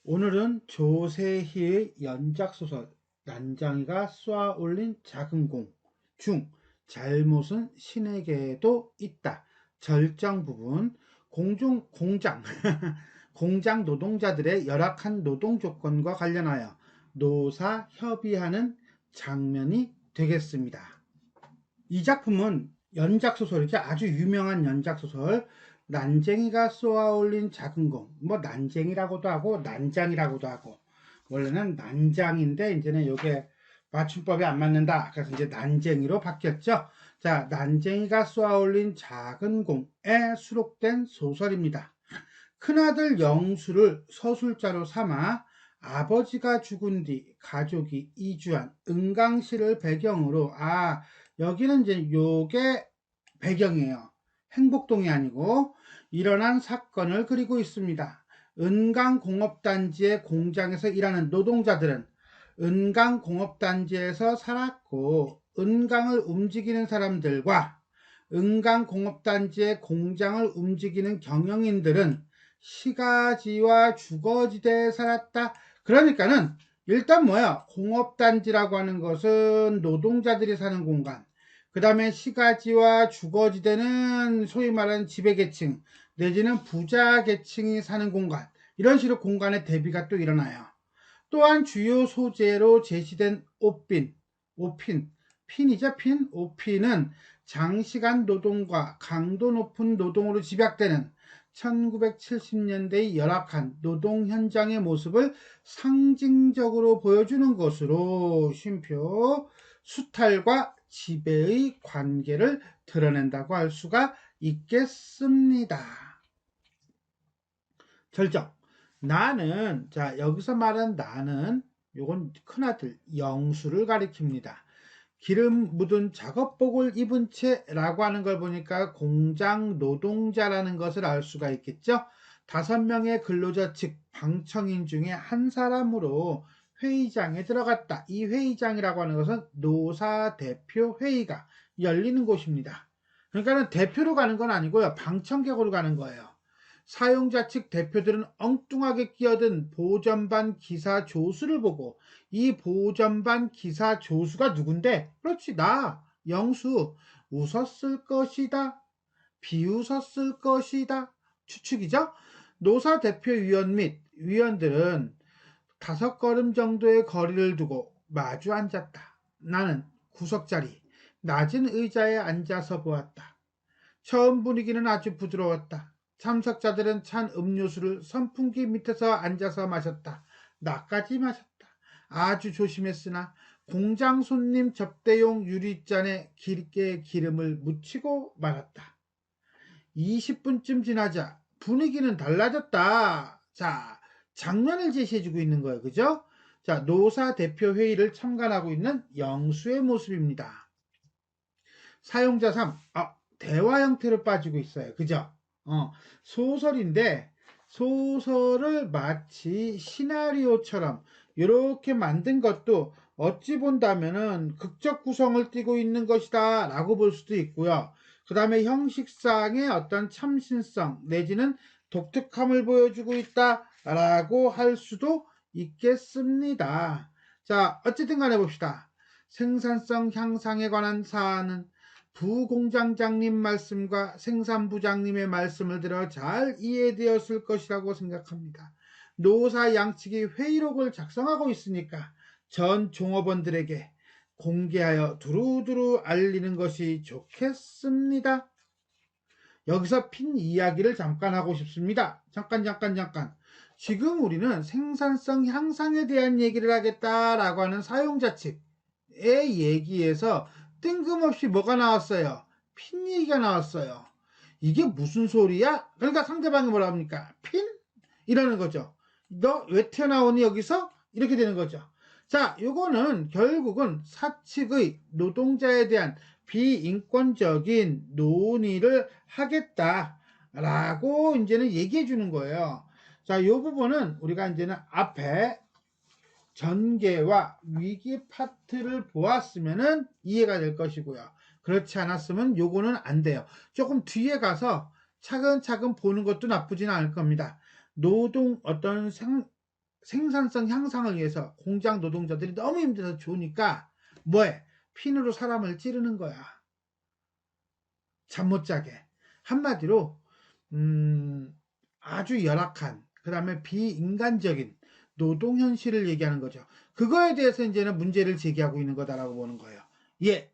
오늘은 조세희의 연작소설 난장이가 쏘아 올린 작은 공 중 잘못은 신에게도 있다. 절정 부분 공장 공장 노동자들의 열악한 노동 조건과 관련하여 노사 협의하는 장면이 되겠습니다. 이 작품은 연작소설이죠. 아주 유명한 연작소설 난쟁이가 쏘아올린 작은 공, 뭐 난쟁이라고도 하고 난장이라고도 하고, 원래는 난장인데 이제는 이게 맞춤법이 안 맞는다, 그래서 이제 난쟁이로 바뀌었죠. 자, 난쟁이가 쏘아올린 작은 공에 수록된 소설입니다. 큰아들 영수를 서술자로 삼아 아버지가 죽은 뒤 가족이 이주한 은강시를 배경으로, 여기는 이제 요게 배경이에요. 행복동이 아니고 일어난 사건을 그리고 있습니다. 은강공업단지의 공장에서 일하는 노동자들은 은강공업단지에서 살았고, 은강을 움직이는 사람들과 은강공업단지의 공장을 움직이는 경영인들은 시가지와 주거지대에 살았다. 그러니까는 일단 뭐야, 공업단지라고 하는 것은 노동자들이 사는 공간, 그 다음에 시가지와 주거지대는 소위 말하는 지배계층 내지는 부자계층이 사는 공간, 이런 식으로 공간의 대비가 또 일어나요. 또한 주요 소재로 제시된 오핀은 장시간 노동과 강도 높은 노동으로 집약되는 1970년대의 열악한 노동 현장의 모습을 상징적으로 보여주는 것으로 쉼표 수탈과 지배의 관계를 드러낸다고 할 수가 있겠습니다. 절정. 나는, 자, 여기서 말한 나는, 요건 큰아들 영수를 가리킵니다. 기름 묻은 작업복을 입은 채라고 하는 걸 보니까 공장 노동자라는 것을 알 수가 있겠죠. 5명의 근로자 측 방청인 중에 한 사람으로 회의장에 들어갔다. 이 회의장이라고 하는 것은 노사 대표 회의가 열리는 곳입니다. 그러니까 대표로 가는 건 아니고요, 방청객으로 가는 거예요. 사용자 측 대표들은 엉뚱하게 끼어든 보전반 기사 조수를 보고, 이 보전반 기사 조수가 누군데? 그렇지, 나 영수. 웃었을 것이다, 비웃었을 것이다, 추측이죠. 노사 대표위원 및 위원들은 5걸음 정도의 거리를 두고 마주 앉았다. 나는 구석자리 낮은 의자에 앉아서 보았다. 처음 분위기는 아주 부드러웠다. 참석자들은 찬 음료수를 선풍기 밑에서 앉아서 마셨다. 나까지 마셨다. 아주 조심했으나 공장 손님 접대용 유리잔에 길게 기름을 묻히고 말았다. 20분쯤 지나자 분위기는 달라졌다. 자, 장면을 제시해주고 있는 거예요. 그죠? 자, 노사 대표 회의를 참관하고 있는 영수의 모습입니다. 사용자 3, 대화 형태로 빠지고 있어요. 그죠? 소설인데 소설을 마치 시나리오처럼 이렇게 만든 것도 어찌 본다면은 극적 구성을 띠고 있는 것이다 라고 볼 수도 있고요. 그 다음에 형식상의 어떤 참신성 내지는 독특함을 보여주고 있다 라고 할 수도 있겠습니다. 자, 어쨌든 간에 봅시다. 생산성 향상에 관한 사안은 부공장장님 말씀과 생산부장님의 말씀을 들어 잘 이해되었을 것이라고 생각합니다. 노사 양측이 회의록을 작성하고 있으니까 전 종업원들에게 공개하여 두루두루 알리는 것이 좋겠습니다. 여기서 핀 이야기를 잠깐 하고 싶습니다. 잠깐. 지금 우리는 생산성 향상에 대한 얘기를 하겠다라고 하는 사용자 측의 얘기에서 뜬금없이 뭐가 나왔어요? 핀 얘기가 나왔어요. 이게 무슨 소리야? 그러니까 상대방이 뭐라 합니까? 핀? 이러는 거죠. 너 왜 튀어나오니 여기서? 이렇게 되는 거죠. 자, 요거는 결국은 사측의 노동자에 대한 비인권적인 논의를 하겠다라고 이제는 얘기해 주는 거예요. 자, 요 부분은 우리가 이제는 앞에 전개와 위기 파트를 보았으면 이해가 될 것이고요. 그렇지 않았으면 요거는 안 돼요. 조금 뒤에 가서 차근차근 보는 것도 나쁘지는 않을 겁니다. 노동 어떤 생산성 향상을 위해서 공장 노동자들이 너무 힘들어서 좋으니까 뭐해? 핀으로 사람을 찌르는 거야. 잠 못 자게. 한마디로 아주 열악한, 그 다음에 비인간적인 노동 현실을 얘기하는 거죠. 그거에 대해서 이제는 문제를 제기하고 있는 거다라고 보는 거예요. 예,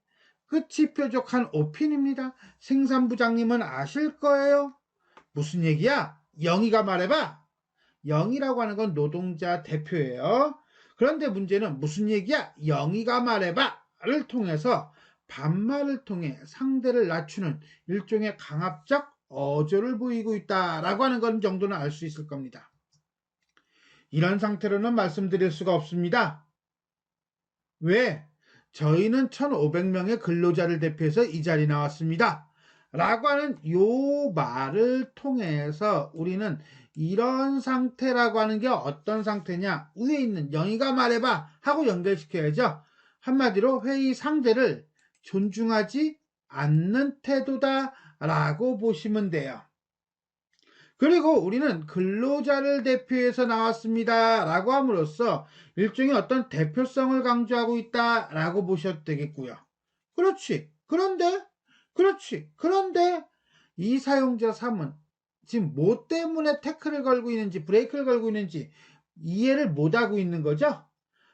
끝이 뾰족한 오핀입니다. 생산부장님은 아실 거예요. 무슨 얘기야? 영희가 말해봐. 영희라고 하는 건 노동자 대표예요. 그런데 문제는 무슨 얘기야? 영희가 말해봐를 통해서 반말을 통해 상대를 낮추는 일종의 강압적 어조를 보이고 있다라고 하는 건 정도는 알 수 있을 겁니다. 이런 상태로는 말씀드릴 수가 없습니다. 왜? 저희는 1500명의 근로자를 대표해서 이 자리에 나왔습니다. 라고 하는 요 말을 통해서 우리는 이런 상태라고 하는 게 어떤 상태냐, 위에 있는 영희가 말해봐 하고 연결시켜야죠. 한마디로 회의 상대를 존중하지 않는 태도다 라고 보시면 돼요. 그리고 우리는 근로자를 대표해서 나왔습니다 라고 함으로써 일종의 어떤 대표성을 강조하고 있다 라고 보셔도 되겠고요. 그런데 이 사용자 3은 지금 뭐 때문에 태클을 걸고 있는지, 브레이크를 걸고 있는지 이해를 못하고 있는 거죠.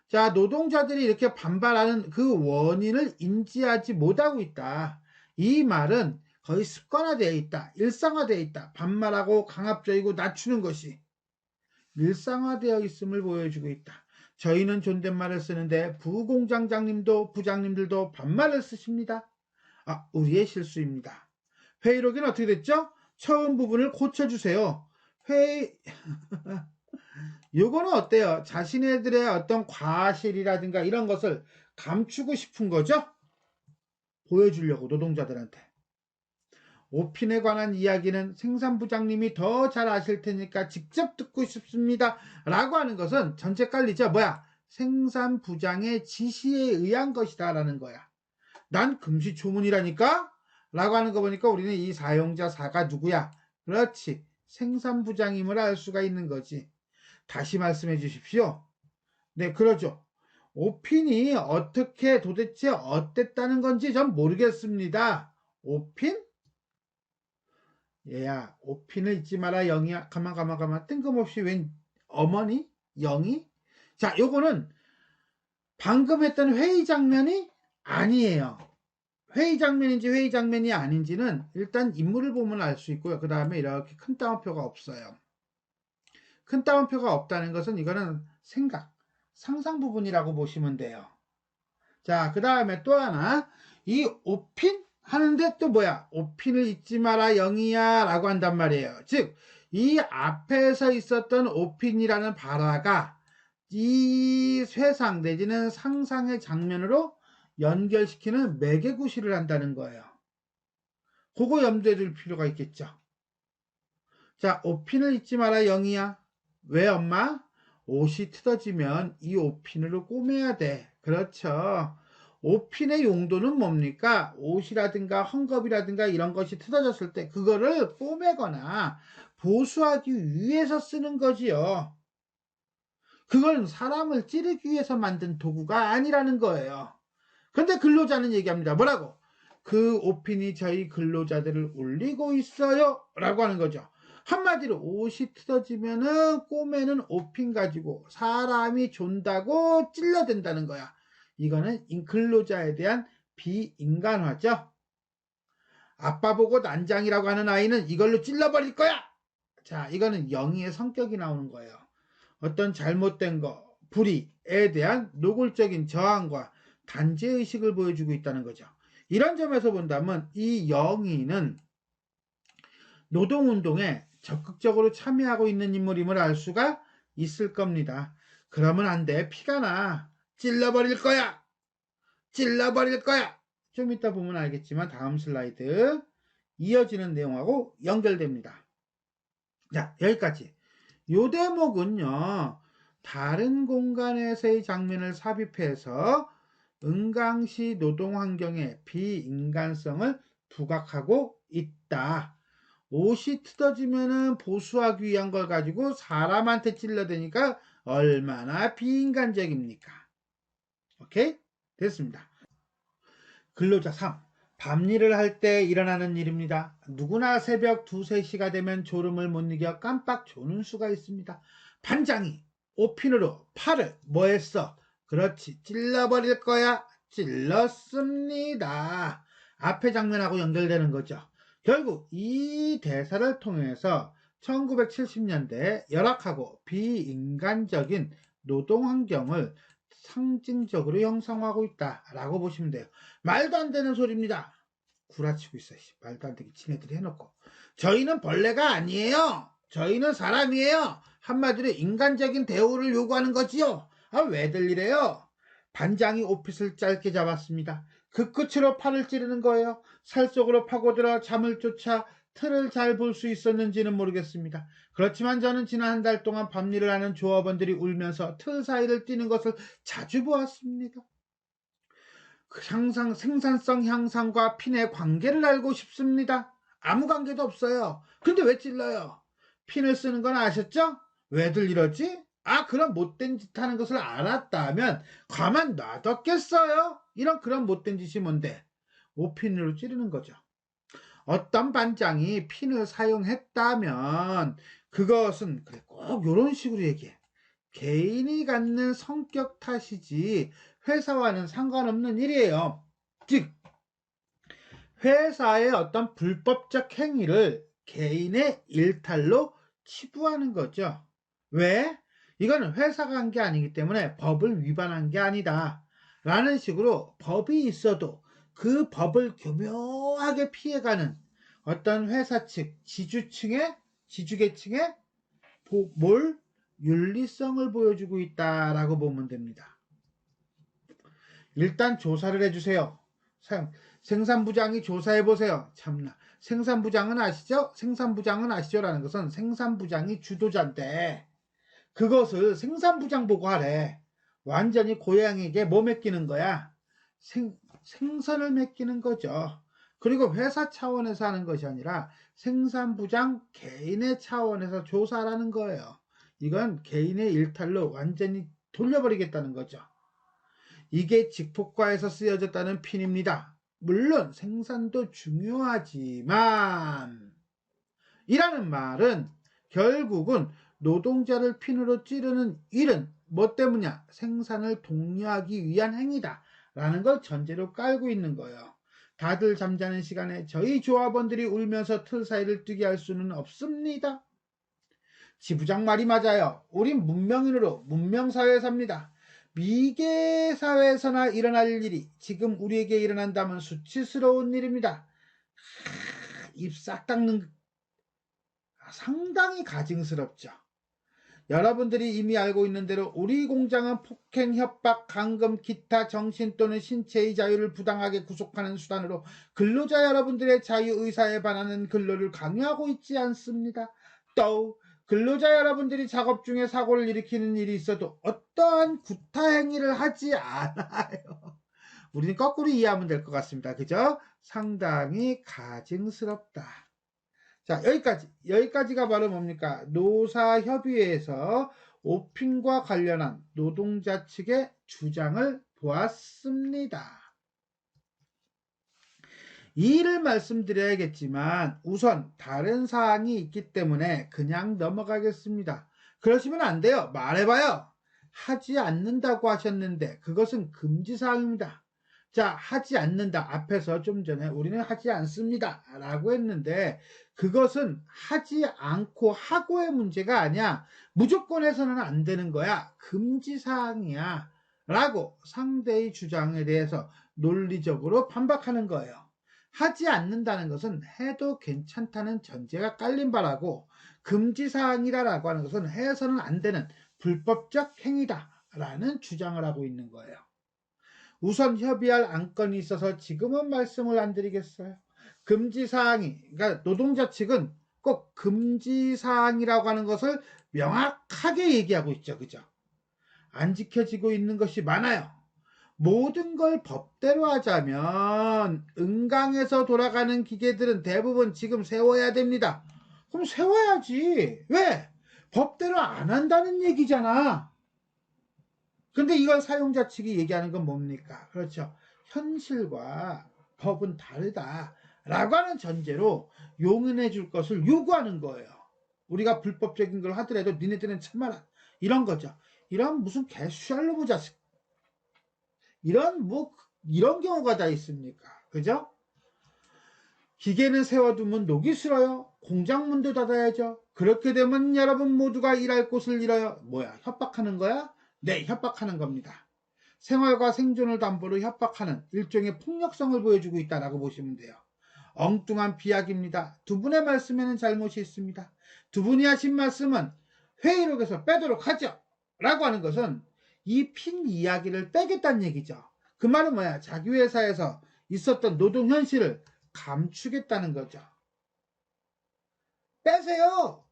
자, 노동자들이 이렇게 반발하는 그 원인을 인지하지 못하고 있다. 이 말은 거의 습관화되어 있다. 일상화되어 있다. 반말하고 강압적이고 낮추는 것이 일상화되어 있음을 보여주고 있다. 저희는 존댓말을 쓰는데 부공장장님도 부장님들도 반말을 쓰십니다. 우리의 실수입니다. 회의록에는 어떻게 됐죠? 처음 부분을 고쳐주세요. 요거는 어때요? 자신들의 어떤 과실이라든가 이런 것을 감추고 싶은 거죠? 보여주려고 노동자들한테. 오핀에 관한 이야기는 생산부장님이 더 잘 아실 테니까 직접 듣고 싶습니다. 라고 하는 것은 전체 깔리죠? 뭐야? 생산부장의 지시에 의한 것이다 라는 거야. 난 금시초문이라니까? 라고 하는 거 보니까 우리는 이 사용자 4가 누구야? 그렇지. 생산부장임을 알 수가 있는 거지. 다시 말씀해 주십시오. 네, 그러죠. 오핀이 어떻게 도대체 어땠다는 건지 전 모르겠습니다. 오핀? 얘야, 오핀을 잊지 마라, 영이야. 가만. 뜬금없이 웬 어머니? 영이? 자, 요거는 방금 했던 회의 장면이 아니에요. 회의 장면인지 회의 장면이 아닌지는 일단 인물을 보면 알 수 있고요. 그 다음에 이렇게 큰 따옴표가 없어요. 큰 따옴표가 없다는 것은 이거는 생각, 상상 부분이라고 보시면 돼요. 자, 그 다음에 또 하나, 이 오핀 하는데 또 뭐야? 오핀을 잊지 마라 영이야 라고 한단 말이에요. 즉, 이 앞에서 있었던 오핀이라는 발화가 이 쇠상 내지는 상상의 장면으로 연결시키는 매개구시를 한다는 거예요. 그거 염두에 둘 필요가 있겠죠. 자, 오핀을 잊지 마라 영이야. 왜 엄마? 옷이 뜯어지면 이 오핀으로 꼬매야 돼. 그렇죠. 오핀의 용도는 뭡니까? 옷이라든가 헝겊이라든가 이런 것이 뜯어졌을 때 그거를 꼬매거나 보수하기 위해서 쓰는 거지요. 그건 사람을 찌르기 위해서 만든 도구가 아니라는 거예요. 그런데 근로자는 얘기합니다. 뭐라고? 그 오핀이 저희 근로자들을 울리고 있어요. 라고 하는 거죠. 한마디로 옷이 뜯어지면은 꼬매는 오핀 가지고 사람이 존다고 찔러댄다는 거야. 이거는 근로자에 대한 비인간화죠. 아빠 보고 난장이라고 하는 아이는 이걸로 찔러버릴 거야. 자, 이거는 영희의 성격이 나오는 거예요. 어떤 잘못된 거, 불의에 대한 노골적인 저항과 단죄의식을 보여주고 있다는 거죠. 이런 점에서 본다면 이 영희는 노동운동에 적극적으로 참여하고 있는 인물임을 알 수가 있을 겁니다. 그러면 안 돼. 피가 나. 찔러버릴 거야. 좀 이따 보면 알겠지만 다음 슬라이드 이어지는 내용하고 연결됩니다. 자, 여기까지. 요 대목은요. 다른 공간에서의 장면을 삽입해서 은강시 노동환경의 비인간성을 부각하고 있다. 옷이 뜯어지면은 보수하기 위한 걸 가지고 사람한테 찔러대니까 얼마나 비인간적입니까? 오케이? 됐습니다. 근로자 3. 밤일을 할 때 일어나는 일입니다. 누구나 새벽 2, 3시가 되면 졸음을 못 이겨 깜빡 조는 수가 있습니다. 반장이 오핀으로 팔을 뭐 했어? 그렇지, 찔러버릴 거야. 찔렀습니다. 앞에 장면하고 연결되는 거죠. 결국 이 대사를 통해서 1970년대 열악하고 비인간적인 노동 환경을 상징적으로 형성하고 있다라고 보시면 돼요. 말도 안 되는 소리입니다. 구라치고 있어. 말도 안 되게 지네들이 해놓고. 저희는 벌레가 아니에요. 저희는 사람이에요. 한마디로 인간적인 대우를 요구하는 거지요. 아, 왜들 이래요? 반장이 옷핏을 짧게 잡았습니다. 그 끝으로 팔을 찌르는 거예요. 살 속으로 파고들어 잠을 쫓아 틀을 잘 볼 수 있었는지는 모르겠습니다. 그렇지만 저는 지난 한 달 동안 밤일을 하는 조합원들이 울면서 틀 사이를 뛰는 것을 자주 보았습니다. 그 생산성 향상과 핀의 관계를 알고 싶습니다. 아무 관계도 없어요. 근데 왜 찔러요? 핀을 쓰는 건 아셨죠? 왜들 이러지? 아, 그런 못된 짓 하는 것을 알았다면 가만 놔뒀겠어요? 이런 그런 못된 짓이 뭔데? 오핀으로 찌르는 거죠. 어떤 반장이 핀을 사용했다면 그것은 그래 꼭 이런 식으로 얘기해. 개인이 갖는 성격 탓이지 회사와는 상관없는 일이에요. 즉 회사의 어떤 불법적 행위를 개인의 일탈로 치부하는 거죠. 왜? 이거는 회사가 한 게 아니기 때문에 법을 위반한 게 아니다 라는 식으로 법이 있어도 그 법을 교묘하게 피해가는 어떤 회사 측, 지주계층의 윤리성을 보여주고 있다라고 보면 됩니다. 일단 조사를 해주세요. 생산부장이 조사해보세요. 참나. 생산부장은 아시죠? 생산부장은 아시죠? 라는 것은 생산부장이 주도자인데 그것을 생산부장 보고 하래. 완전히 고양이에게 뭐 맡기는 거야? 생선을 맡기는 거죠. 그리고 회사 차원에서 하는 것이 아니라 생산부장 개인의 차원에서 조사라는 거예요. 이건 개인의 일탈로 완전히 돌려버리겠다는 거죠. 이게 직폭과에서 쓰여졌다는 핀입니다. 물론 생산도 중요하지만 이라는 말은 결국은 노동자를 핀으로 찌르는 일은 뭐 때문이냐? 생산을 독려하기 위한 행위다 라는 걸 전제로 깔고 있는 거예요. 다들 잠자는 시간에 저희 조합원들이 울면서 틀 사이를 뛰게 할 수는 없습니다. 지부장 말이 맞아요. 우린 문명인으로 문명사회에 삽니다. 미개 사회에서나 일어날 일이 지금 우리에게 일어난다면 수치스러운 일입니다. 입 싹 닦는 상당히 가증스럽죠. 여러분들이 이미 알고 있는 대로 우리 공장은 폭행, 협박, 감금, 기타 정신 또는 신체의 자유를 부당하게 구속하는 수단으로 근로자 여러분들의 자유의사에 반하는 근로를 강요하고 있지 않습니다. 또 근로자 여러분들이 작업 중에 사고를 일으키는 일이 있어도 어떠한 구타 행위를 하지 않아요. 우리는 거꾸로 이해하면 될 것 같습니다. 그죠? 상당히 가증스럽다. 자, 여기까지가 바로 뭡니까? 노사협의회에서 오핀과 관련한 노동자 측의 주장을 보았습니다. 이를 말씀드려야겠지만 우선 다른 사항이 있기 때문에 그냥 넘어가겠습니다. 그러시면 안 돼요. 말해봐요. 하지 않는다고 하셨는데 그것은 금지사항입니다. 자, 하지 않는다. 앞에서 좀 전에 우리는 하지 않습니다 라고 했는데 그것은 하지 않고 하고의 문제가 아니야. 무조건 해서는 안 되는 거야. 금지사항이야 라고 상대의 주장에 대해서 논리적으로 반박하는 거예요. 하지 않는다는 것은 해도 괜찮다는 전제가 깔린 바라고 금지사항이라고 하는 것은 해서는 안 되는 불법적 행위다라는 주장을 하고 있는 거예요. 우선 협의할 안건이 있어서 지금은 말씀을 안 드리겠어요. 금지사항이, 그러니까 노동자 측은 꼭 금지사항이라고 하는 것을 명확하게 얘기하고 있죠. 그죠? 안 지켜지고 있는 것이 많아요. 모든 걸 법대로 하자면 은강에서 돌아가는 기계들은 대부분 지금 세워야 됩니다. 그럼 세워야지. 왜? 법대로 안 한다는 얘기잖아. 근데 이걸 사용자 측이 얘기하는 건 뭡니까? 그렇죠. 현실과 법은 다르다. 라고 하는 전제로 용인해 줄 것을 요구하는 거예요. 우리가 불법적인 걸 하더라도 니네들은 참아라. 이런 거죠. 이런 무슨 개수알로브 자식. 이런 경우가 다 있습니까? 그죠? 기계는 세워두면 녹이 슬어요. 공장문도 닫아야죠. 그렇게 되면 여러분 모두가 일할 곳을 잃어요. 뭐야? 협박하는 거야? 네, 협박하는 겁니다. 생활과 생존을 담보로 협박하는 일종의 폭력성을 보여주고 있다라고 보시면 돼요. 엉뚱한 비약입니다. 두 분의 말씀에는 잘못이 있습니다. 두 분이 하신 말씀은 회의록에서 빼도록 하죠. 라고 하는 것은 이 핀 이야기를 빼겠다는 얘기죠. 그 말은 뭐야? 자기 회사에서 있었던 노동 현실을 감추겠다는 거죠. 빼세요.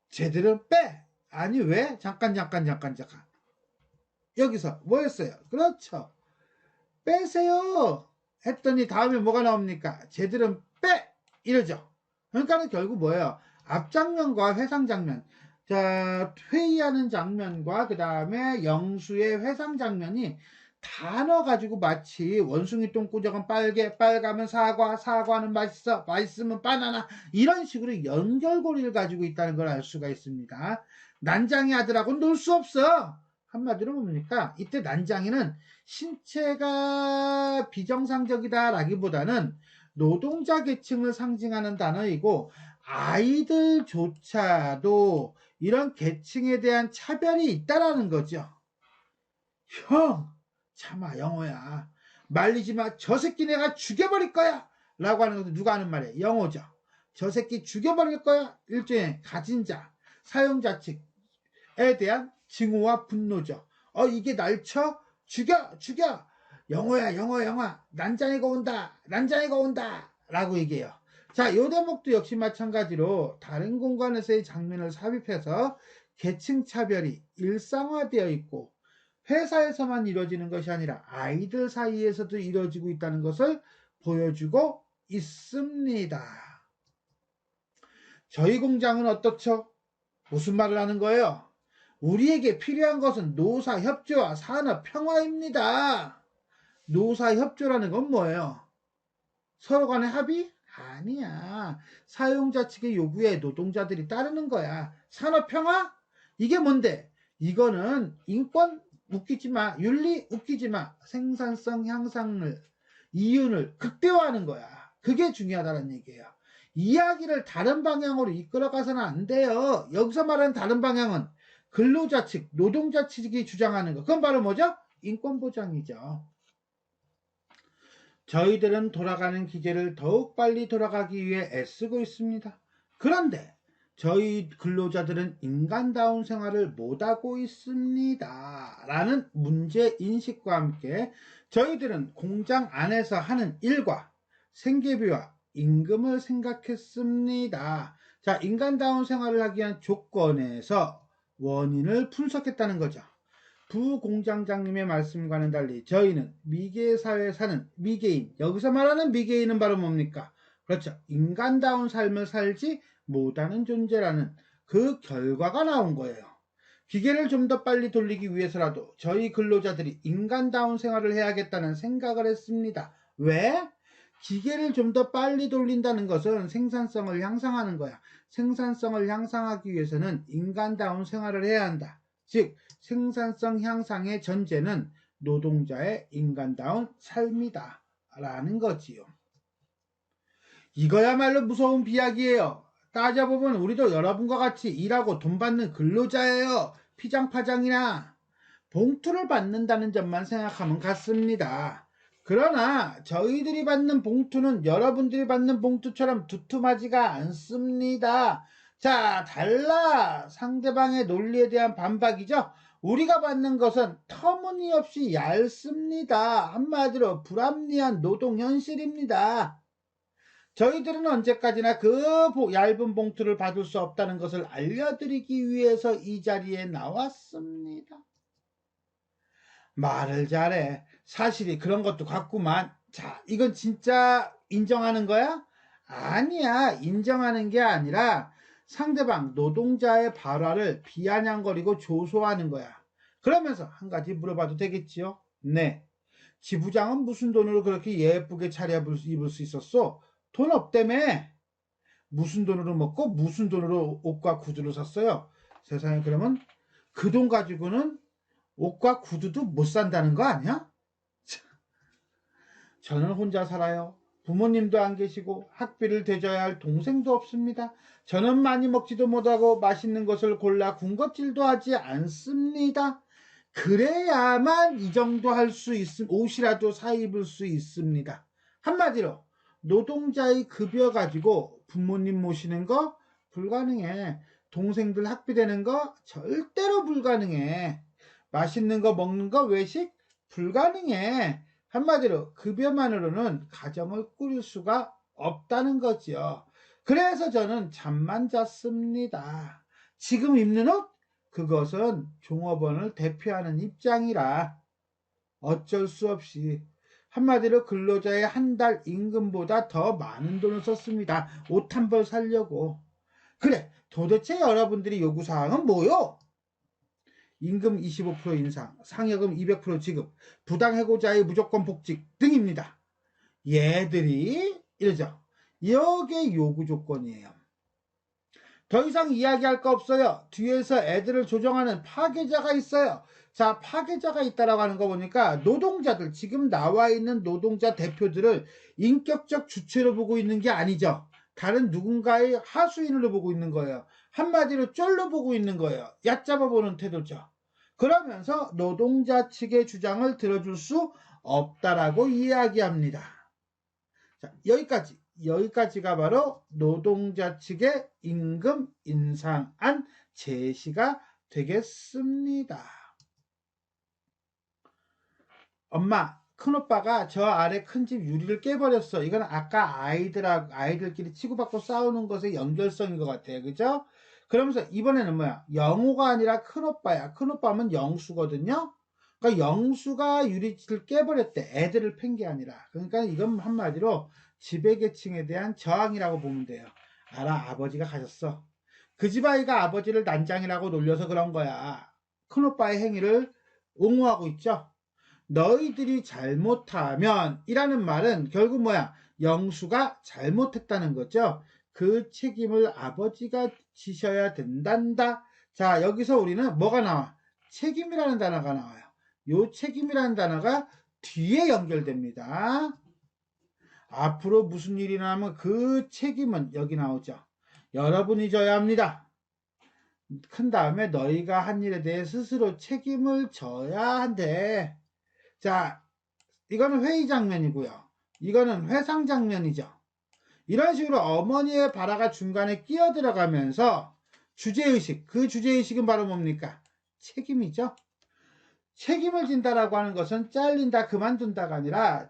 쟤들은 빼. 아니 왜? 잠깐. 여기서 뭐였어요? 그렇죠. 빼세요. 했더니 다음에 뭐가 나옵니까? 쟤들은 빼. 이러죠. 그러니까는 결국 뭐예요? 앞장면과 회상 장면. 자, 회의하는 장면과 그 다음에 영수의 회상 장면이 단어 가지고 마치 원숭이 똥꼬적은 빨가면 사과는 맛있어, 맛있으면 바나나 이런 식으로 연결고리를 가지고 있다는 걸 알 수가 있습니다. 난장이 아들하고는 놀 수 없어. 한마디로 뭡니까? 이때 난장이는 신체가 비정상적이다라기보다는 노동자 계층을 상징하는 단어이고 아이들조차도 이런 계층에 대한 차별이 있다라는 거죠. 형, 참아 영호야. 말리지 마. 저 새끼 내가 죽여버릴 거야. 라고 하는 것도 누가 하는 말이에요? 영호죠. 저 새끼 죽여버릴 거야. 일종의 가진 자, 사용자 측에 대한 증오와 분노죠. 이게 날 쳐? 죽여. 영호야. 난장이가 온다. 라고 얘기해요. 자, 이 대목도 역시 마찬가지로 다른 공간에서의 장면을 삽입해서 계층 차별이 일상화되어 있고 회사에서만 이루어지는 것이 아니라 아이들 사이에서도 이루어지고 있다는 것을 보여주고 있습니다. 저희 공장은 어떻죠? 무슨 말을 하는 거예요? 우리에게 필요한 것은 노사협조와 산업평화입니다. 노사협조라는 건 뭐예요? 서로 간의 합의? 아니야. 사용자 측의 요구에 노동자들이 따르는 거야. 산업평화? 이게 뭔데? 이거는 인권 웃기지 마. 윤리 웃기지 마. 생산성 향상을 이윤을 극대화하는 거야. 그게 중요하다는 얘기예요. 이야기를 다른 방향으로 이끌어가서는 안 돼요. 여기서 말하는 다른 방향은 근로자 측, 노동자 측이 주장하는 거. 그건 바로 뭐죠? 인권보장이죠. 저희들은 돌아가는 기계를 더욱 빨리 돌아가기 위해 애쓰고 있습니다. 그런데 저희 근로자들은 인간다운 생활을 못하고 있습니다. 라는 문제인식과 함께 저희들은 공장 안에서 하는 일과 생계비와 임금을 생각했습니다. 자, 인간다운 생활을 하기 위한 조건에서 원인을 분석했다는 거죠. 부공장장님의 말씀과는 달리 저희는 미개 사회에 사는 미개인, 여기서 말하는 미개인은 바로 뭡니까? 그렇죠. 인간다운 삶을 살지 못하는 존재라는 그 결과가 나온 거예요. 기계를 좀 더 빨리 돌리기 위해서라도 저희 근로자들이 인간다운 생활을 해야겠다는 생각을 했습니다. 왜? 기계를 좀 더 빨리 돌린다는 것은 생산성을 향상하는 거야. 생산성을 향상하기 위해서는 인간다운 생활을 해야 한다. 즉 생산성 향상의 전제는 노동자의 인간다운 삶이다 라는 거지요. 이거야말로 무서운 비약이에요. 따져보면 우리도 여러분과 같이 일하고 돈 받는 근로자예요. 피장파장이나 봉투를 받는다는 점만 생각하면 같습니다. 그러나 저희들이 받는 봉투는 여러분들이 받는 봉투처럼 두툼하지가 않습니다. 자, 달라. 상대방의 논리에 대한 반박이죠. 우리가 받는 것은 터무니없이 얇습니다. 한마디로 불합리한 노동 현실입니다. 저희들은 언제까지나 그 얇은 봉투를 받을 수 없다는 것을 알려드리기 위해서 이 자리에 나왔습니다. 말을 잘해. 사실이 그런 것도 같구만. 자, 이건 진짜 인정하는 거야? 아니야. 인정하는 게 아니라 상대방 노동자의 발화를 비아냥거리고 조소하는 거야. 그러면서 한 가지 물어봐도 되겠지요? 네. 지부장은 무슨 돈으로 그렇게 예쁘게 차려입을 수 있었어? 돈 없다며. 무슨 돈으로 먹고 무슨 돈으로 옷과 구두를 샀어요? 세상에, 그러면 그 돈 가지고는 옷과 구두도 못 산다는 거 아니야? 저는 혼자 살아요. 부모님도 안 계시고 학비를 대줘야 할 동생도 없습니다. 저는 많이 먹지도 못하고 맛있는 것을 골라 군것질도 하지 않습니다. 그래야만 이 정도 할 수 옷이라도 사 입을 수 있습니다. 한마디로 노동자의 급여 가지고 부모님 모시는 거 불가능해. 동생들 학비 되는 거 절대로 불가능해. 맛있는 거 먹는 거 외식 불가능해. 한마디로 급여만으로는 가정을 꾸릴 수가 없다는 거지요. 그래서 저는 잠만 잤습니다. 지금 입는 옷? 그것은 종업원을 대표하는 입장이라 어쩔 수 없이, 한마디로 근로자의 한 달 임금보다 더 많은 돈을 썼습니다. 옷 한 벌 사려고. 그래, 도대체 여러분들이 요구사항은 뭐요? 임금 25% 인상, 상여금 200% 지급, 부당해고자의 무조건 복직 등입니다. 얘들이 이러죠. 이게 요구 조건이에요. 더 이상 이야기할 거 없어요. 뒤에서 애들을 조정하는 파괴자가 있어요. 자, 파괴자가 있다라고 하는 거 보니까 노동자들, 지금 나와 있는 노동자 대표들을 인격적 주체로 보고 있는 게 아니죠. 다른 누군가의 하수인으로 보고 있는 거예요. 한마디로 쫄로 보고 있는 거예요. 얕잡아 보는 태도죠. 그러면서 노동자 측의 주장을 들어줄 수 없다라고 이야기합니다. 자, 여기까지가 바로 노동자 측의 임금 인상안 제시가 되겠습니다. 엄마, 큰오빠가 저 아래 큰 집 유리를 깨버렸어. 이건 아까 아이들끼리 치고받고 싸우는 것의 연결성인 것 같아요. 그죠? 그러면서 이번에는 뭐야? 영호가 아니라 큰오빠야. 큰오빠면 영수거든요. 그러니까 영수가 유리를 깨버렸대. 애들을 팬 게 아니라. 그러니까 이건 한마디로 지배계층에 대한 저항이라고 보면 돼요. 알아, 아버지가 가셨어. 그 집 아이가 아버지를 난장이라고 놀려서 그런 거야. 큰오빠의 행위를 옹호하고 있죠. 너희들이 잘못하면 이라는 말은 결국 뭐야? 영수가 잘못했다는 거죠. 그 책임을 아버지가 지셔야 된단다. 자, 여기서 우리는 뭐가 나와? 책임이라는 단어가 나와요. 요 책임이라는 단어가 뒤에 연결됩니다. 앞으로 무슨 일이 나면 그 책임은 여기 나오죠. 여러분이 져야 합니다. 큰 다음에 너희가 한 일에 대해 스스로 책임을 져야 한대. 자, 이거는 회의 장면이고요. 이거는 회상 장면이죠. 이런 식으로 어머니의 발화가 중간에 끼어 들어가면서 주제의식, 그 주제의식은 바로 뭡니까? 책임이죠. 책임을 진다라고 하는 것은 잘린다, 그만둔다가 아니라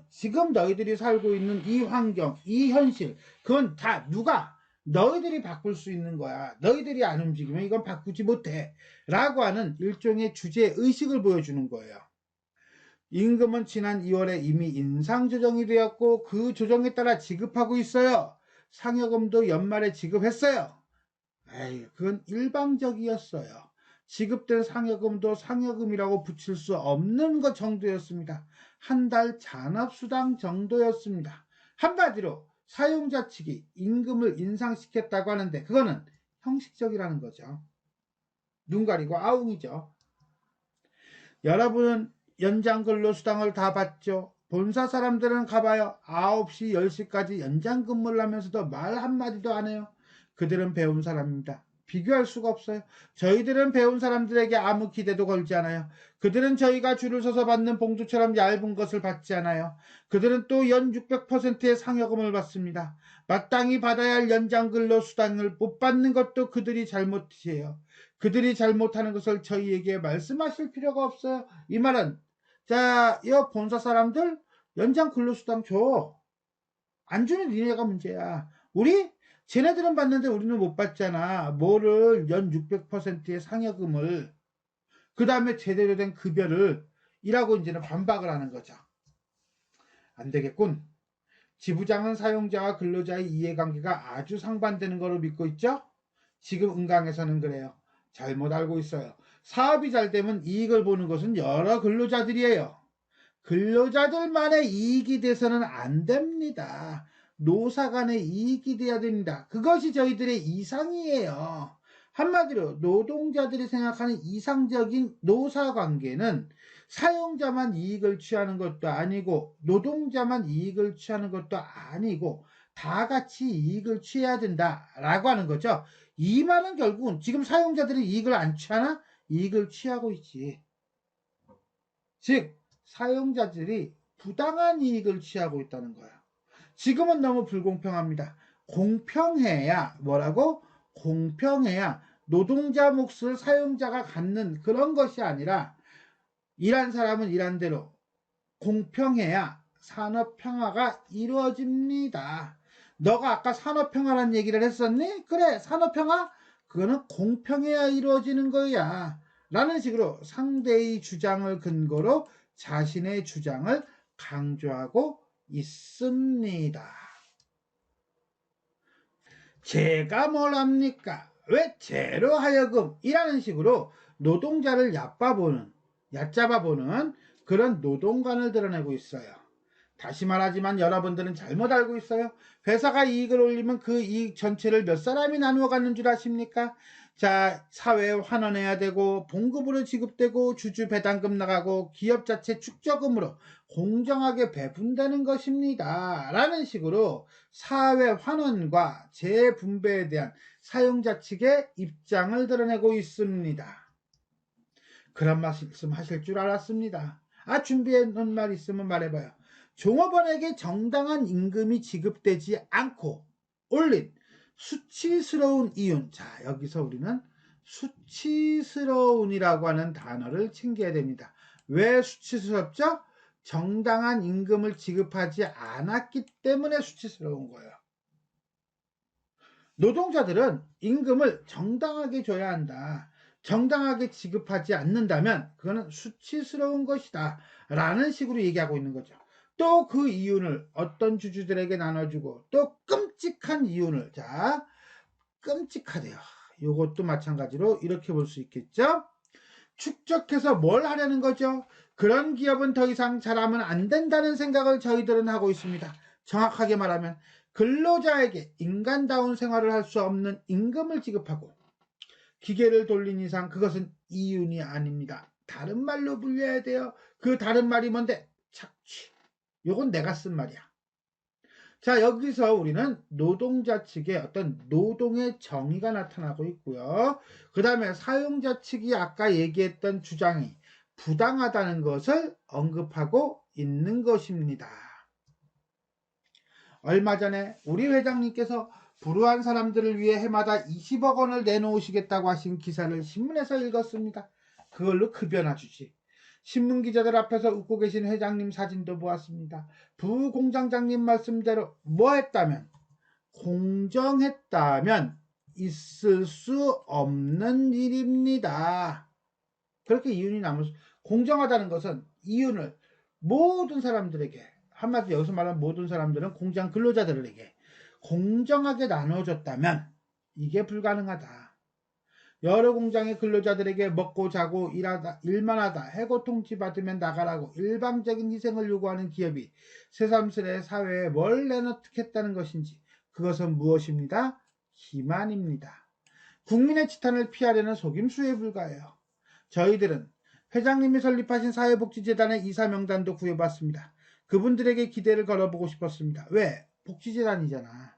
지금 너희들이 살고 있는 이 환경, 이 현실, 그건 다 누가? 너희들이 바꿀 수 있는 거야. 너희들이 안 움직이면 이건 바꾸지 못해. 라고 하는 일종의 주제의식을 보여주는 거예요. 임금은 지난 2월에 이미 인상 조정이 되었고 그 조정에 따라 지급하고 있어요. 상여금도 연말에 지급했어요. 에이, 그건 일방적이었어요. 지급된 상여금도 상여금이라고 붙일 수 없는 것 정도였습니다. 한 달 잔업수당 정도였습니다. 한마디로 사용자 측이 임금을 인상시켰다고 하는데 그거는 형식적이라는 거죠. 눈 가리고 아웅이죠. 여러분은 연장 근로수당을 다 받죠. 본사 사람들은 가봐요. 9시, 10시까지 연장 근무를 하면서도 말 한마디도 안 해요. 그들은 배운 사람입니다. 비교할 수가 없어요. 저희들은 배운 사람들에게 아무 기대도 걸지 않아요. 그들은 저희가 줄을 서서 받는 봉투처럼 얇은 것을 받지 않아요. 그들은 또 연 600%의 상여금을 받습니다. 마땅히 받아야 할 연장 근로수당을 못 받는 것도 그들이 잘못이에요. 그들이 잘못하는 것을 저희에게 말씀하실 필요가 없어요. 이 말은 자, 이 본사 사람들 연장 근로수당 줘. 안 주면 니네가 문제야. 우리 쟤네들은 받는데 우리는 못 받잖아. 뭐를 연 600%의 상여금을, 그 다음에 제대로 된 급여를 이라고 이제는 반박을 하는 거죠. 안 되겠군. 지부장은 사용자와 근로자의 이해관계가 아주 상반되는 거로 믿고 있죠? 지금 은강에서는 그래요. 잘못 알고 있어요. 사업이 잘 되면 이익을 보는 것은 여러 근로자들이에요. 근로자들만의 이익이 돼서는 안 됩니다. 노사 간의 이익이 돼야 됩니다. 그것이 저희들의 이상이에요. 한마디로 노동자들이 생각하는 이상적인 노사관계는 사용자만 이익을 취하는 것도 아니고 노동자만 이익을 취하는 것도 아니고 다 같이 이익을 취해야 된다라고 하는 거죠. 이 말은 결국은 지금 사용자들이 이익을 안 취하나? 이익을 취하고 있지. 즉 사용자들이 부당한 이익을 취하고 있다는 거예요. 지금은 너무 불공평합니다. 공평해야 뭐라고? 공평해야 노동자 몫을 사용자가 갖는 그런 것이 아니라 일한 사람은 일한 대로 공평해야 산업평화가 이루어집니다. 너가 아까 산업평화란 얘기를 했었니? 그래, 산업평화? 그거는 공평해야 이루어지는 거야. 라는 식으로 상대의 주장을 근거로 자신의 주장을 강조하고 있습니다. 제가 뭘 합니까? 왜 제로 하여금 이라는 식으로 노동자를 얕잡아보는 그런 노동관을 드러내고 있어요. 다시 말하지만 여러분들은 잘못 알고 있어요. 회사가 이익을 올리면 그 이익 전체를 몇 사람이 나누어 갖는 줄 아십니까? 자, 사회에 환원해야 되고 봉급으로 지급되고 주주 배당금 나가고 기업 자체 축저금으로 공정하게 배분되는 것입니다. 라는 식으로 사회 환원과 재분배에 대한 사용자 측의 입장을 드러내고 있습니다. 그런 말씀 하실 줄 알았습니다. 준비해 놓은 말 있으면 말해봐요. 종업원에게 정당한 임금이 지급되지 않고 올린 수치스러운 이윤. 자, 여기서 우리는 수치스러운이라고 하는 단어를 챙겨야 됩니다. 왜 수치스럽죠? 정당한 임금을 지급하지 않았기 때문에 수치스러운 거예요. 노동자들은 임금을 정당하게 줘야 한다. 정당하게 지급하지 않는다면 그거는 수치스러운 것이다. 라는 식으로 얘기하고 있는 거죠. 또 그 이윤을 어떤 주주들에게 나눠주고 또 끔찍한 이윤을 끔찍하대요. 이것도 마찬가지로 이렇게 볼 수 있겠죠. 축적해서 뭘 하려는 거죠? 그런 기업은 더 이상 잘하면 안 된다는 생각을 저희들은 하고 있습니다. 정확하게 말하면 근로자에게 인간다운 생활을 할 수 없는 임금을 지급하고 기계를 돌린 이상 그것은 이윤이 아닙니다. 다른 말로 불려야 돼요. 그 다른 말이 뭔데? 착취. 요건 내가 쓴 말이야. 자, 여기서 우리는 노동자 측의 어떤 노동의 정의가 나타나고 있고요. 그 다음에 사용자 측이 아까 얘기했던 주장이 부당하다는 것을 언급하고 있는 것입니다. 얼마 전에 우리 회장님께서 불우한 사람들을 위해 해마다 20억 원을 내놓으시겠다고 하신 기사를 신문에서 읽었습니다. 그걸로 급여나 주지. 신문기자들 앞에서 웃고 계신 회장님 사진도 보았습니다. 부공장장님 말씀대로 뭐 했다면? 공정했다면 있을 수 없는 일입니다. 그렇게 이윤이 남을 공정하다는 것은 이윤을 모든 사람들에게 한마디로 여기서 말하는 모든 사람들은 공장 근로자들에게 공정하게 나눠줬다면 이게 불가능하다. 여러 공장의 근로자들에게 먹고 자고 일만 하다 해고통지 받으면 나가라고 일방적인 희생을 요구하는 기업이 새삼스레 사회에 뭘 내놓겠다는 것인지 그것은 무엇입니다? 기만입니다. 국민의 지탄을 피하려는 속임수에 불과해요. 저희들은 회장님이 설립하신 사회복지재단의 이사명단도 구해봤습니다. 그분들에게 기대를 걸어보고 싶었습니다. 왜? 복지재단이잖아.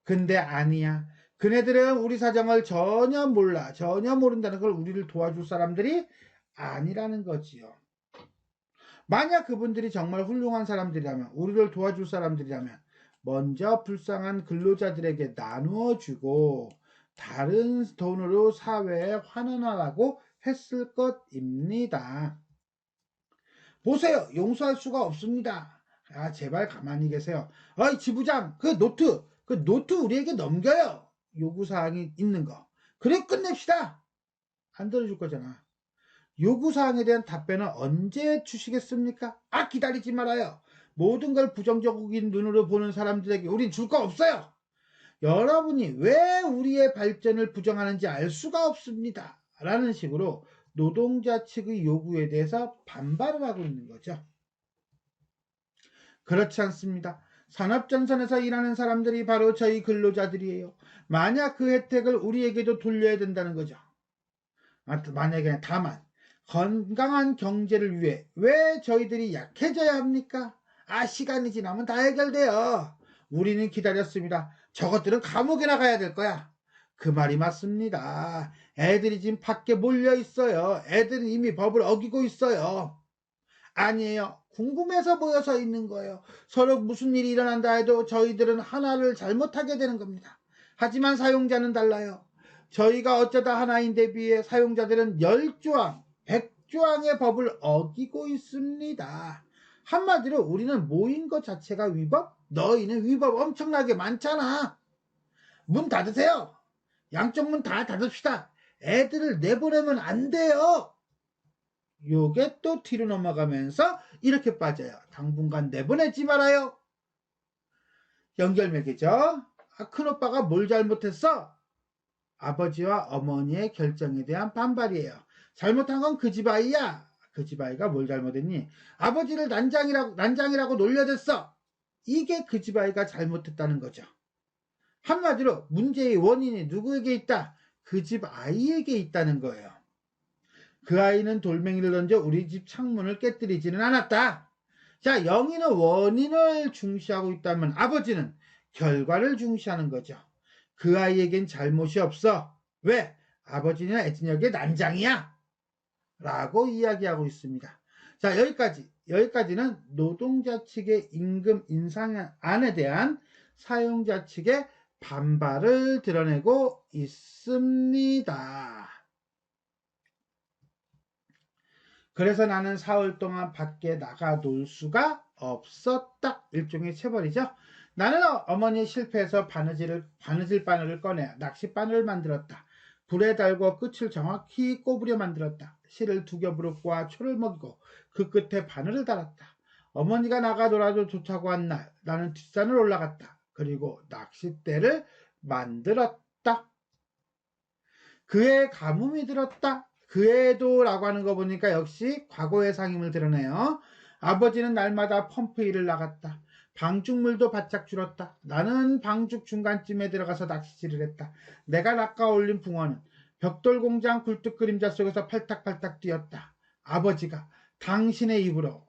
근데 아니야. 그네들은 우리 사정을 전혀 몰라. 전혀 모른다는 걸 우리를 도와줄 사람들이 아니라는 거지요. 만약 그분들이 정말 훌륭한 사람들이라면, 우리를 도와줄 사람들이라면 먼저 불쌍한 근로자들에게 나누어주고 다른 돈으로 사회에 환원하라고 했을 것입니다. 보세요. 용서할 수가 없습니다. 제발 가만히 계세요. 지부장, 그 노트 우리에게 넘겨요. 요구사항이 있는 거. 그래 끝냅시다. 안 들어줄 거잖아. 요구사항에 대한 답변은 언제 주시겠습니까? 아, 기다리지 말아요. 모든 걸 부정적인 눈으로 보는 사람들에게 우린 줄 거 없어요. 여러분이 왜 우리의 발전을 부정하는지 알 수가 없습니다. 라는 식으로 노동자 측의 요구에 대해서 반발을 하고 있는 거죠. 그렇지 않습니다. 산업전선에서 일하는 사람들이 바로 저희 근로자들이에요. 만약 그 혜택을 우리에게도 돌려야 된다는 거죠. 만약에 다만 건강한 경제를 위해 왜 저희들이 약해져야 합니까? 아, 시간이 지나면 다 해결돼요. 우리는 기다렸습니다. 저것들은 감옥에 나가야 될 거야. 그 말이 맞습니다. 애들이 지금 밖에 몰려 있어요. 애들은 이미 법을 어기고 있어요. 아니에요. 궁금해서 모여서 있는 거예요. 서로 무슨 일이 일어난다 해도 저희들은 하나를 잘못하게 되는 겁니다. 하지만 사용자는 달라요. 저희가 어쩌다 하나인데 비해 사용자들은 10조항, 100조항의 법을 어기고 있습니다. 한마디로 우리는 모인 것 자체가 위법? 너희는 위법 엄청나게 많잖아. 문 닫으세요. 양쪽 문 다 닫읍시다. 애들을 내보내면 안 돼요. 요게 또 뒤로 넘어가면서 이렇게 빠져요. 당분간 내보내지 말아요. 연결맥이죠. 큰오빠가 뭘 잘못했어? 아버지와 어머니의 결정에 대한 반발이에요. 잘못한 건 그 집 아이야. 그 집 아이가 뭘 잘못했니? 아버지를 난장이라고 놀려댔어. 이게 그 집 아이가 잘못했다는 거죠. 한마디로 문제의 원인이 누구에게 있다? 그 집 아이에게 있다는 거예요. 그 아이는 돌멩이를 던져 우리 집 창문을 깨뜨리지는 않았다. 자, 영희는 원인을 중시하고 있다면 아버지는 결과를 중시하는 거죠. 그 아이에겐 잘못이 없어. 왜? 아버지는 애진혁의 난장이야. 라고 이야기하고 있습니다. 자, 여기까지는 노동자 측의 임금 인상안에 대한 사용자 측의 반발을 드러내고 있습니다. 그래서 나는 사흘 동안 밖에 나가 놀 수가 없었다. 일종의 체벌이죠. 나는 어머니 실패해서 바느질 바늘을 꺼내 낚시 바늘을 만들었다. 불에 달고 끝을 정확히 꼽으려 만들었다. 실을 두 겹으로 꼬아 초를 먹이고 그 끝에 바늘을 달았다. 어머니가 나가 놀아도 좋다고 한 날 나는 뒷산을 올라갔다. 그리고 낚싯대를 만들었다. 그의 가뭄이 들었다. 그애도 라고 하는 거 보니까 역시 과거의 상임을 드러내요. 아버지는 날마다 펌프 일을 나갔다. 방죽물도 바짝 줄었다. 나는 방죽 중간쯤에 들어가서 낚시질을 했다. 내가 낚아 올린 붕어는 벽돌 공장 굴뚝 그림자 속에서 팔딱팔딱 뛰었다. 아버지가 당신의 입으로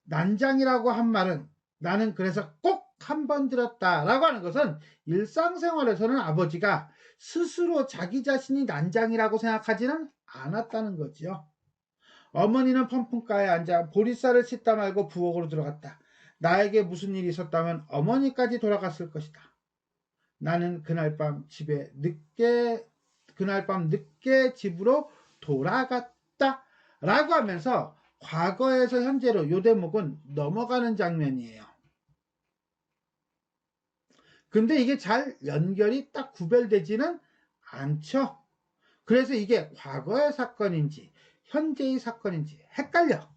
난장이라고 한 말은 나는 그래서 꼭 한 번 들었다 라고 하는 것은 일상생활에서는 아버지가 스스로 자기 자신이 난장이라고 생각하지는 않았다는 거지요. 어머니는 펌프가에 앉아 보리쌀을 씻다 말고 부엌으로 들어갔다. 나에게 무슨 일이 있었다면 어머니까지 돌아갔을 것이다. 나는 그날 밤 늦게 집으로 돌아갔다. 라고 하면서 과거에서 현재로 이 대목은 넘어가는 장면이에요. 근데 이게 잘 연결이 딱 구별되지는 않죠. 그래서 이게 과거의 사건인지 현재의 사건인지 헷갈려.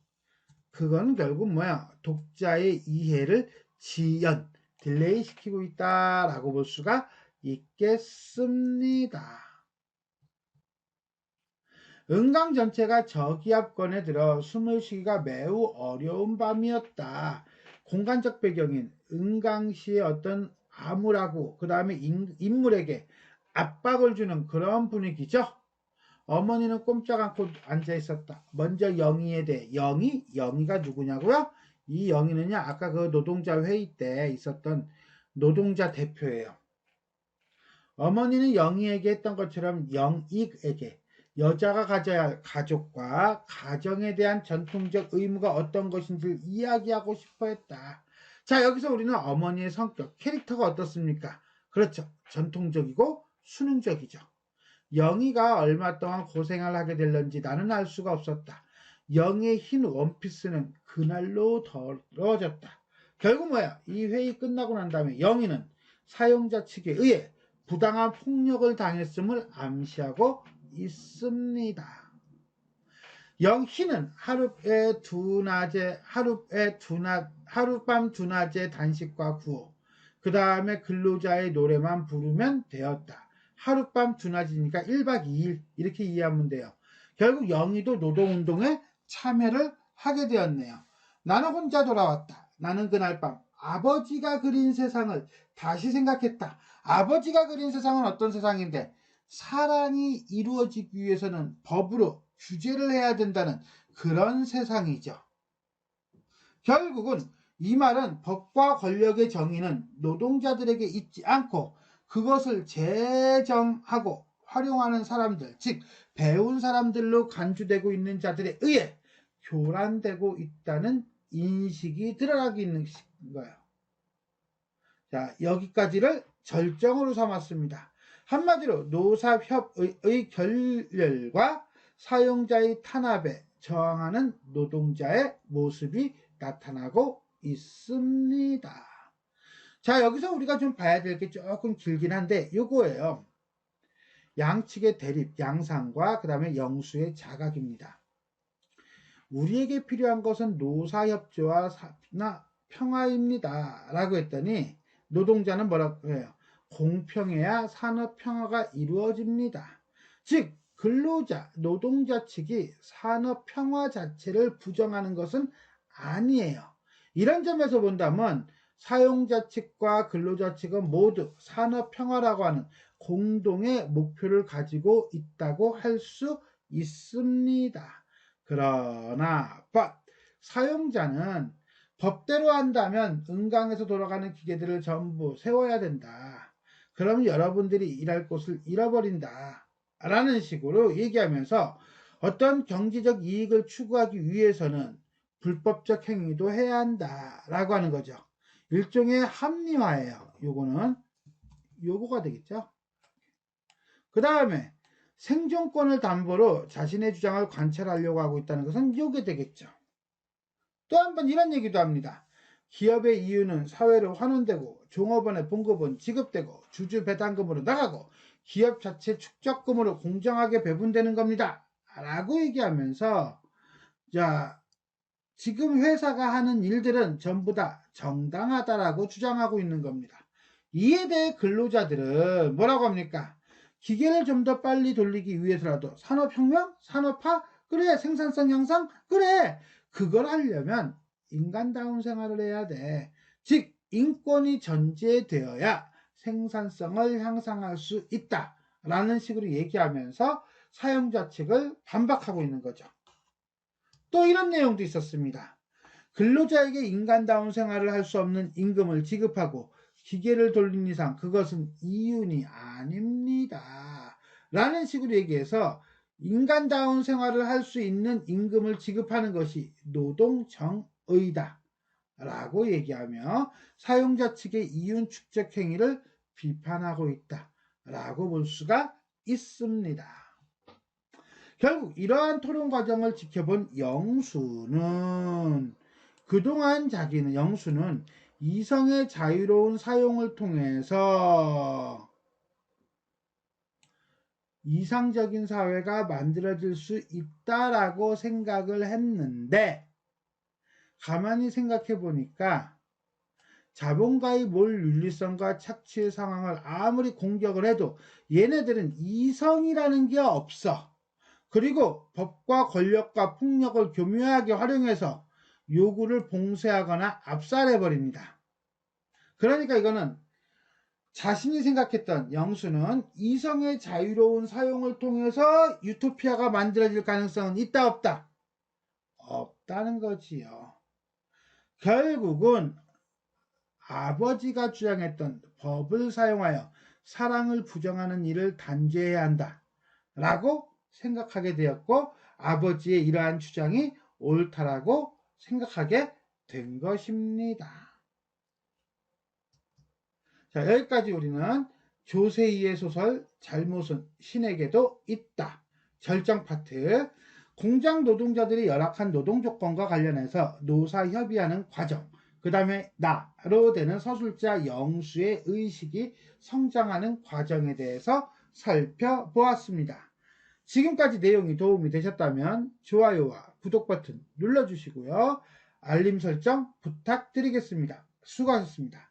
그건 결국 뭐야? 독자의 이해를 딜레이 시키고 있다라고 볼 수가 있겠습니다. 은강 전체가 저기압권에 들어 숨을 쉬기가 매우 어려운 밤이었다. 공간적 배경인 은강시의 어떤 암울하고 그 다음에 인물에게 압박을 주는 그런 분위기죠. 어머니는 꼼짝 않고 앉아 있었다. 먼저 영희에 대해 영희가 누구냐고요? 이 영희는요 아까 그 노동자 회의 때 있었던 노동자 대표예요. 어머니는 영희에게 했던 것처럼 영익에게 여자가 가져야 할 가족과 가정에 대한 전통적 의무가 어떤 것인지를 이야기하고 싶어 했다. 자, 여기서 우리는 어머니의 성격, 캐릭터가 어떻습니까? 그렇죠. 전통적이고 수능적이죠. 영희가 얼마 동안 고생을 하게 될런지 나는 알 수가 없었다. 영희의 흰 원피스는 그날로 더러워졌다. 결국 뭐야? 이 회의 끝나고 난 다음에 영희는 사용자 측에 의해 부당한 폭력을 당했음을 암시하고 있습니다. 희는 하룻밤 두 낮에 단식과 구호, 그 다음에 근로자의 노래만 부르면 되었다. 하룻밤 두 낮이니까 1박 2일 이렇게 이해하면 돼요. 결국 영희도 노동운동에 참여를 하게 되었네요. 나는 혼자 돌아왔다. 나는 그날 밤 아버지가 그린 세상을 다시 생각했다. 아버지가 그린 세상은 어떤 세상인데, 사랑이 이루어지기 위해서는 법으로 규제를 해야 된다는 그런 세상이죠. 결국은 이 말은 법과 권력의 정의는 노동자들에게 있지 않고 그것을 제정하고 활용하는 사람들, 즉 배운 사람들로 간주되고 있는 자들에 의해 교란되고 있다는 인식이 들어가고 있는 거예요. 자, 여기까지를 절정으로 삼았습니다. 한마디로 노사협의의 결렬과 사용자의 탄압에 저항하는 노동자의 모습이 나타나고 있습니다. 자, 여기서 우리가 좀 봐야 될 게 조금 길긴 한데 요거예요. 양측의 대립, 양상과 그 다음에 영수의 자각입니다. 우리에게 필요한 것은 노사협조와 평화입니다 라고 했더니 노동자는 뭐라고 해요? 공평해야 산업평화가 이루어집니다. 즉 근로자, 노동자 측이 산업평화 자체를 부정하는 것은 아니에요. 이런 점에서 본다면 사용자 측과 근로자 측은 모두 산업평화라고 하는 공동의 목표를 가지고 있다고 할 수 있습니다. 그러나 사용자는 법대로 한다면 은강에서 돌아가는 기계들을 전부 세워야 된다. 그러면 여러분들이 일할 곳을 잃어버린다. 라는 식으로 얘기하면서 어떤 경제적 이익을 추구하기 위해서는 불법적 행위도 해야 한다. 라고 하는 거죠. 일종의 합리화예요. 요거가 되겠죠. 그 다음에 생존권을 담보로 자신의 주장을 관철하려고 하고 있다는 것은 요게 되겠죠. 또 한 번 이런 얘기도 합니다. 기업의 이유는 사회로 환원되고 종업원의 봉급은 지급되고 주주 배당금으로 나가고 기업 자체 축적금으로 공정하게 배분되는 겁니다. 라고 얘기하면서 자, 지금 회사가 하는 일들은 전부 다 정당하다라고 주장하고 있는 겁니다. 이에 대해 근로자들은 뭐라고 합니까? 기계를 좀 더 빨리 돌리기 위해서라도 산업혁명? 산업화? 그래, 생산성 향상? 그래, 그걸 하려면 인간다운 생활을 해야 돼. 즉 인권이 전제되어야 생산성을 향상할 수 있다 라는 식으로 얘기하면서 사용자 측을 반박하고 있는 거죠. 또 이런 내용도 있었습니다. 근로자에게 인간다운 생활을 할 수 없는 임금을 지급하고 기계를 돌린 이상 그것은 이윤이 아닙니다 라는 식으로 얘기해서 인간다운 생활을 할 수 있는 임금을 지급하는 것이 노동정의다 라고 얘기하며 사용자 측의 이윤 축적 행위를 비판하고 있다 라고 볼 수가 있습니다. 결국 이러한 토론 과정을 지켜본 영수는 그동안 영수는 이성의 자유로운 사용을 통해서 이상적인 사회가 만들어질 수 있다라고 생각을 했는데 가만히 생각해 보니까 자본가의 몰 윤리성과 착취의 상황을 아무리 공격을 해도 얘네들은 이성이라는 게 없어. 그리고 법과 권력과 폭력을 교묘하게 활용해서 요구를 봉쇄하거나 압살해버립니다. 그러니까 이거는 자신이 생각했던 영수는 이성의 자유로운 사용을 통해서 유토피아가 만들어질 가능성은 있다 없다? 없다는 거지요. 결국은 아버지가 주장했던 법을 사용하여 사랑을 부정하는 일을 단죄해야 한다 라고 생각하게 되었고 아버지의 이러한 주장이 옳다라고 생각하게 된 것입니다. 자, 여기까지 우리는 조세희의 소설 잘못은 신에게도 있다 절정 파트 공장 노동자들이 열악한 노동 조건과 관련해서 노사 협의하는 과정 그 다음에 나로 되는 서술자 영수의 의식이 성장하는 과정에 대해서 살펴보았습니다. 지금까지 내용이 도움이 되셨다면 좋아요와 구독 버튼 눌러주시고요. 알림 설정 부탁드리겠습니다. 수고하셨습니다.